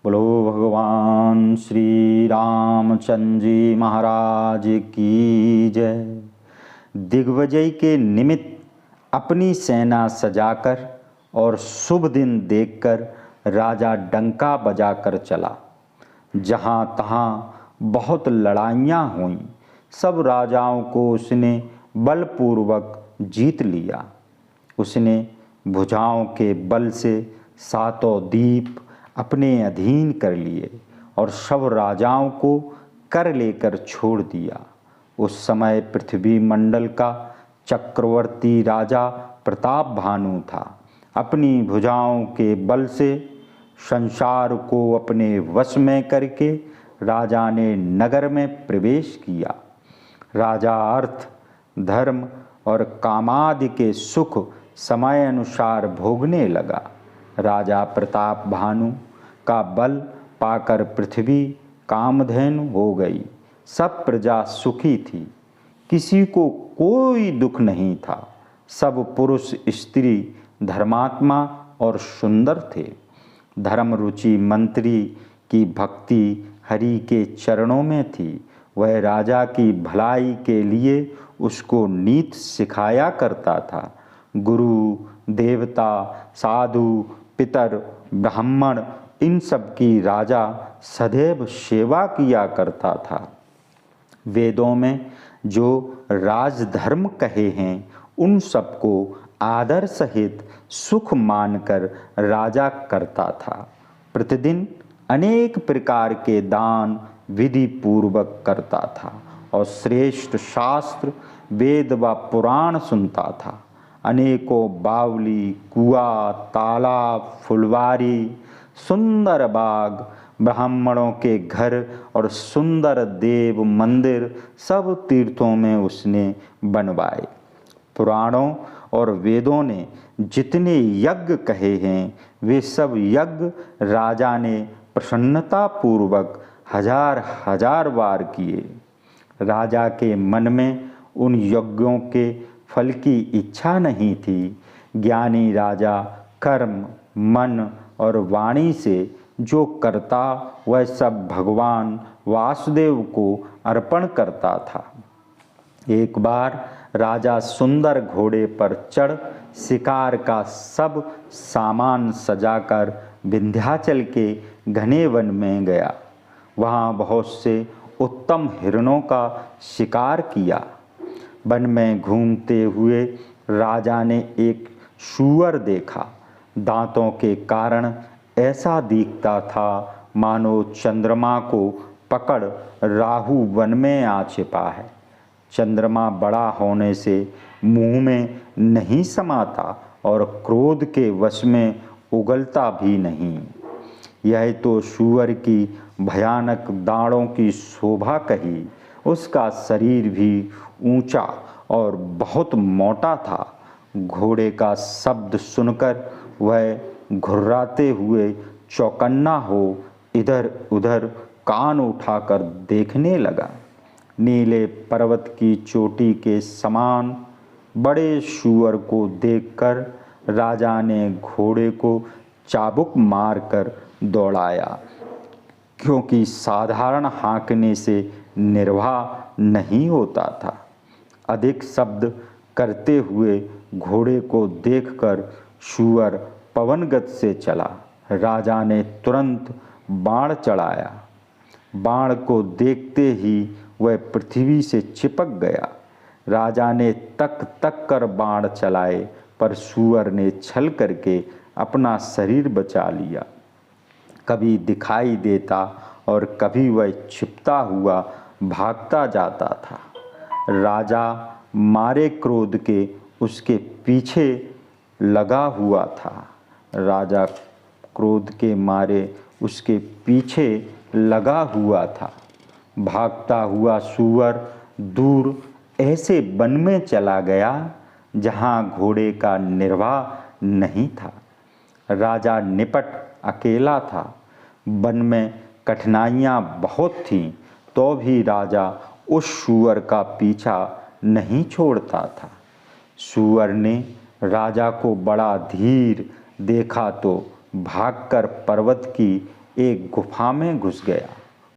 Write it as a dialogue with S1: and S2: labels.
S1: बोलो भगवान श्री रामचंद्र जी महाराज की जय। दिग्विजय के निमित्त अपनी सेना सजाकर और शुभ दिन देखकर राजा डंका बजाकर चला। जहाँ तहाँ बहुत लड़ाइयाँ हुईं, सब राजाओं को उसने बलपूर्वक जीत लिया। उसने भुजाओं के बल से सातों द्वीप अपने अधीन कर लिए और सब राजाओं को कर लेकर छोड़ दिया। उस समय पृथ्वी मंडल का चक्रवर्ती राजा प्रताप भानु था। अपनी भुजाओं के बल से संसार को अपने वश में करके राजा ने नगर में प्रवेश किया। राजा अर्थ, धर्म और कामादि के सुख समय अनुसार भोगने लगा। राजा प्रताप भानु का बल पाकर पृथ्वी कामधेनु हो गई। सब प्रजा सुखी थी, किसी को कोई दुख नहीं था। सब पुरुष स्त्री धर्मात्मा और सुंदर थे। धर्म रुचि मंत्री की भक्ति हरि के चरणों में थी। वह राजा की भलाई के लिए उसको नीति सिखाया करता था। गुरु, देवता, साधु, पितर, ब्राह्मण इन सब की राजा सदैव सेवा किया करता था। वेदों में जो राजधर्म कहे हैं उन सबको आदर सहित सुख मानकर राजा करता था। प्रतिदिन अनेक प्रकार के दान विधि पूर्वक करता था और श्रेष्ठ शास्त्र, वेद व पुराण सुनता था। अनेकों बावली, कुआं, तालाब, फुलवारी, सुंदर बाग, ब्राह्मणों के घर और सुंदर देव मंदिर सब तीर्थों में उसने बनवाए। पुराणों और वेदों ने जितने यज्ञ कहे हैं वे सब यज्ञ राजा ने प्रसन्नता पूर्वक हजार हजार बार किए। राजा के मन में उन यज्ञों के फल की इच्छा नहीं थी। ज्ञानी राजा कर्म, मन और वाणी से जो करता वह सब भगवान वासुदेव को अर्पण करता था। एक बार राजा सुंदर घोड़े पर चढ़ शिकार का सब सामान सजाकर विंध्याचल के घने वन में गया। वहाँ बहुत से उत्तम हिरणों का शिकार किया। वन में घूमते हुए राजा ने एक सूअर देखा। दांतों के कारण ऐसा दिखता था मानो चंद्रमा को पकड़ राहु वन में आ छिपा है। चंद्रमा बड़ा होने से मुंह में नहीं समाता और क्रोध के वश में उगलता भी नहीं। यह तो सूअर की भयानक दाढ़ों की शोभा कही। उसका शरीर भी ऊंचा और बहुत मोटा था। घोड़े का शब्द सुनकर वह घुर्राते हुए चौकन्ना हो इधर उधर कान उठाकर देखने लगा। नीले पर्वत की चोटी के समान बड़े सूअर को देखकर राजा ने घोड़े को चाबुक मारकर दौड़ाया, क्योंकि साधारण हाँकने से निर्वाह नहीं होता था। अधिक शब्द करते हुए घोड़े को देखकर सूअर पवनगत से चला। राजा ने तुरंत बाण चढ़ाया। बाण को देखते ही वह पृथ्वी से चिपक गया। राजा ने तक तक कर बाण चलाए, पर सूअर ने छल करके अपना शरीर बचा लिया। कभी दिखाई देता और कभी वह छिपता हुआ भागता जाता था। राजा मारे क्रोध के उसके पीछे लगा हुआ था। राजा क्रोध के मारे उसके पीछे लगा हुआ था। भागता हुआ सूअर दूर ऐसे वन में चला गया जहाँ घोड़े का निर्वाह नहीं था। राजा निपट अकेला था। वन में कठिनाइयाँ बहुत थीं, तो भी राजा उस सूअर का पीछा नहीं छोड़ता था। सूअर ने राजा को बड़ा धीर देखा तो भागकर पर्वत की एक गुफा में घुस गया।